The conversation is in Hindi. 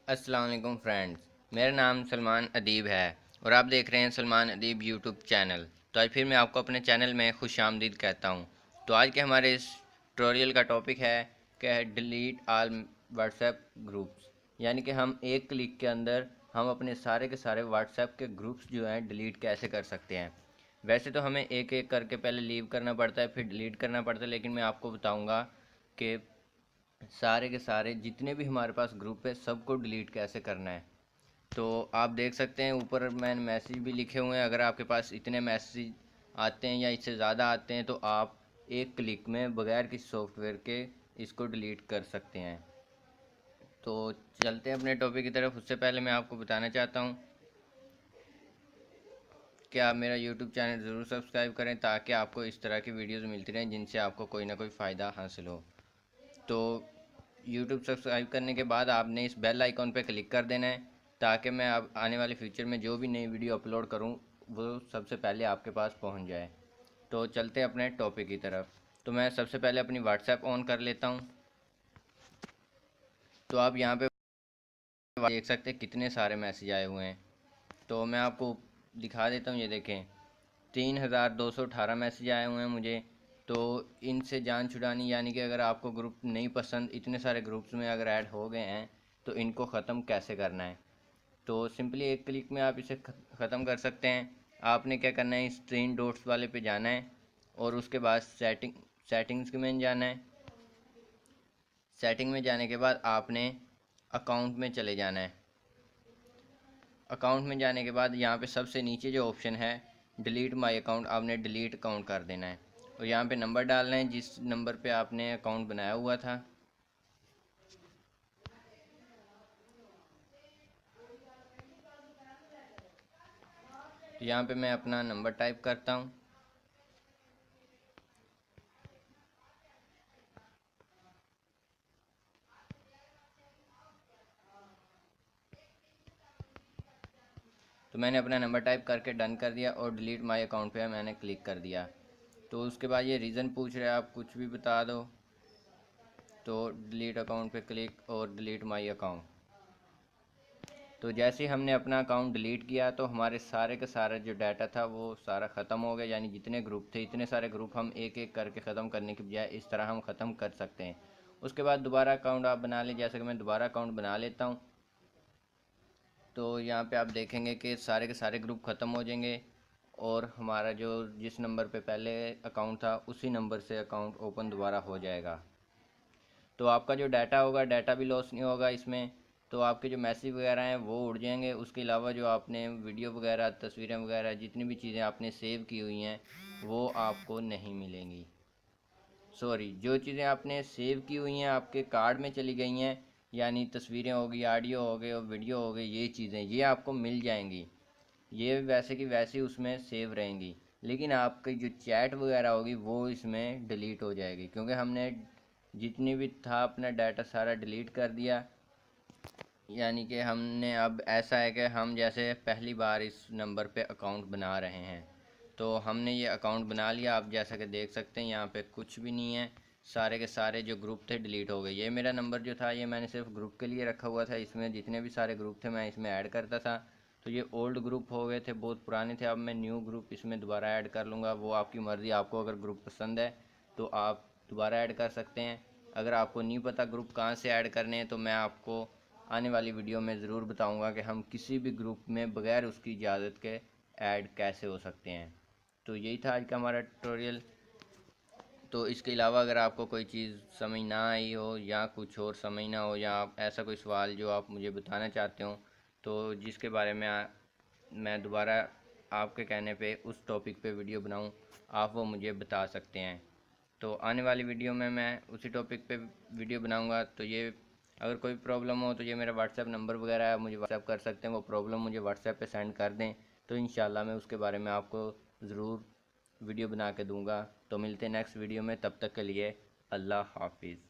अस्सलाम वालेकुम फ्रेंड्स, मेरा नाम सलमान अदीब है और आप देख रहे हैं सलमान अदीब यूट्यूब चैनल। तो आज फिर मैं आपको अपने चैनल में खुश आमदीद कहता हूँ। तो आज के हमारे इस ट्यूटोरियल का टॉपिक है कि डिलीट आल व्हाट्सएप ग्रुप्स, यानी कि हम एक क्लिक के अंदर हम अपने सारे के सारे व्हाट्सएप के ग्रुप्स जो हैं डिलीट कैसे कर सकते हैं। वैसे तो हमें एक एक करके पहले लीव करना पड़ता है, फिर डिलीट करना पड़ता है, लेकिन मैं आपको बताऊँगा कि सारे के सारे जितने भी हमारे पास ग्रुप है सबको डिलीट कैसे करना है। तो आप देख सकते हैं ऊपर मैंने मैसेज भी लिखे हुए हैं। अगर आपके पास इतने मैसेज आते हैं या इससे ज़्यादा आते हैं तो आप एक क्लिक में बगैर किसी सॉफ्टवेयर के इसको डिलीट कर सकते हैं। तो चलते हैं अपने टॉपिक की तरफ। उससे पहले मैं आपको बताना चाहता हूँ कि आप मेरा यूट्यूब चैनल ज़रूर सब्सक्राइब करें ताकि आपको इस तरह की वीडियोज़ मिलती रहें जिनसे आपको कोई ना कोई फ़ायदा हासिल हो। तो यूट्यूब सब्सक्राइब करने के बाद आपने इस बेल आइकॉन पर क्लिक कर देना है ताकि मैं अब आने वाले फ्यूचर में जो भी नई वीडियो अपलोड करूं वो सबसे पहले आपके पास पहुंच जाए। तो चलते हैं अपने टॉपिक की तरफ। तो मैं सबसे पहले अपनी व्हाट्सएप ऑन कर लेता हूं। तो आप यहां पे देख सकते हैं कितने सारे मैसेज आए हुए हैं। तो मैं आपको दिखा देता हूं, ये देखें 3218 मैसेज आए हुए हैं मुझे। तो इनसे जान छुड़ानी, यानी कि अगर आपको ग्रुप नहीं पसंद, इतने सारे ग्रुप्स में अगर ऐड हो गए हैं तो इनको ख़त्म कैसे करना है। तो सिंपली एक क्लिक में आप इसे ख़त्म कर सकते हैं। आपने क्या करना है, इस 3 डॉट्स वाले पे जाना है और उसके बाद सेटिंग्स में जाना है। सेटिंग में जाने के बाद आपने अकाउंट में चले जाना है। अकाउंट में जाने के बाद यहाँ पे सबसे नीचे जो ऑप्शन है डिलीट माय अकाउंट, आपने डिलीट अकाउंट कर देना है और यहाँ पे नंबर डालना है जिस नंबर पे आपने अकाउंट बनाया हुआ था। तो यहाँ पे मैं अपना नंबर टाइप करता हूँ। तो मैंने अपना नंबर टाइप करके डन कर दिया और डिलीट माय अकाउंट पे मैंने क्लिक कर दिया। तो उसके बाद ये रीज़न पूछ रहे हैं, आप कुछ भी बता दो। तो डिलीट अकाउंट पे क्लिक और डिलीट माय अकाउंट। तो जैसे ही हमने अपना अकाउंट डिलीट किया तो हमारे सारे का सारा जो डाटा था वो सारा ख़त्म हो गया, यानी जितने ग्रुप थे इतने सारे ग्रुप हम एक एक करके ख़त्म करने की बजाय इस तरह हम ख़त्म कर सकते हैं। उसके बाद दोबारा अकाउंट आप बना लें, जैसे कि मैं दोबारा अकाउंट बना लेता हूँ। तो यहाँ पे आप देखेंगे कि सारे के सारे ग्रुप ख़त्म हो जाएंगे और हमारा जो जिस नंबर पे पहले अकाउंट था उसी नंबर से अकाउंट ओपन दोबारा हो जाएगा। तो आपका जो डाटा होगा, डाटा भी लॉस नहीं होगा इसमें। तो आपके जो मैसेज वगैरह हैं वो उड़ जाएंगे। उसके अलावा जो आपने वीडियो वगैरह, तस्वीरें वगैरह, जितनी भी चीज़ें आपने सेव की हुई हैं वो आपको नहीं मिलेंगी। सॉरी, जो चीज़ें आपने सेव की हुई हैं आपके कार्ड में चली गई हैं, यानी तस्वीरें हो गई, ऑडियो हो गए और वीडियो हो गई, ये चीज़ें ये आपको मिल जाएंगी। ये वैसे की वैसे उसमें सेव रहेंगी, लेकिन आपकी जो चैट वगैरह होगी वो इसमें डिलीट हो जाएगी, क्योंकि हमने जितनी भी था अपना डाटा सारा डिलीट कर दिया। यानी कि हमने अब ऐसा है कि हम जैसे पहली बार इस नंबर पे अकाउंट बना रहे हैं। तो हमने ये अकाउंट बना लिया। आप जैसा कि देख सकते हैं यहाँ पे कुछ भी नहीं है, सारे के सारे जो ग्रुप थे डिलीट हो गए। ये मेरा नंबर जो था ये मैंने सिर्फ ग्रुप के लिए रखा हुआ था, इसमें जितने भी सारे ग्रुप थे मैं इसमें ऐड करता था। तो ये ओल्ड ग्रुप हो गए थे, बहुत पुराने थे। अब मैं न्यू ग्रुप इसमें दोबारा ऐड कर लूँगा, वो आपकी मर्ज़ी। आपको अगर ग्रुप पसंद है तो आप दोबारा ऐड कर सकते हैं। अगर आपको नहीं पता ग्रुप कहाँ से ऐड करने हैं तो मैं आपको आने वाली वीडियो में ज़रूर बताऊंगा कि हम किसी भी ग्रुप में बगैर उसकी इजाज़त के ऐड कैसे हो सकते हैं। तो यही था आज का हमारा ट्यूटोरियल। तो इसके अलावा अगर आपको कोई चीज़ समझ ना आई हो या कुछ और समझ ना हो, या आप ऐसा कोई सवाल जो आप मुझे बताना चाहते हो तो जिसके बारे में मैं दोबारा आपके कहने पे उस टॉपिक पे वीडियो बनाऊं, आप वो मुझे बता सकते हैं। तो आने वाली वीडियो में मैं उसी टॉपिक पे वीडियो बनाऊंगा। तो ये अगर कोई प्रॉब्लम हो तो ये मेरा व्हाट्सएप नंबर वगैरह है, मुझे व्हाट्सएप कर सकते हैं। वो प्रॉब्लम मुझे व्हाट्सएप पे सेंड कर दें तो इंशाल्लाह मैं उसके बारे में आपको ज़रूर वीडियो बना के दूंगा। तो मिलते हैं नेक्स्ट वीडियो में, तब तक के लिए अल्लाह हाफिज़।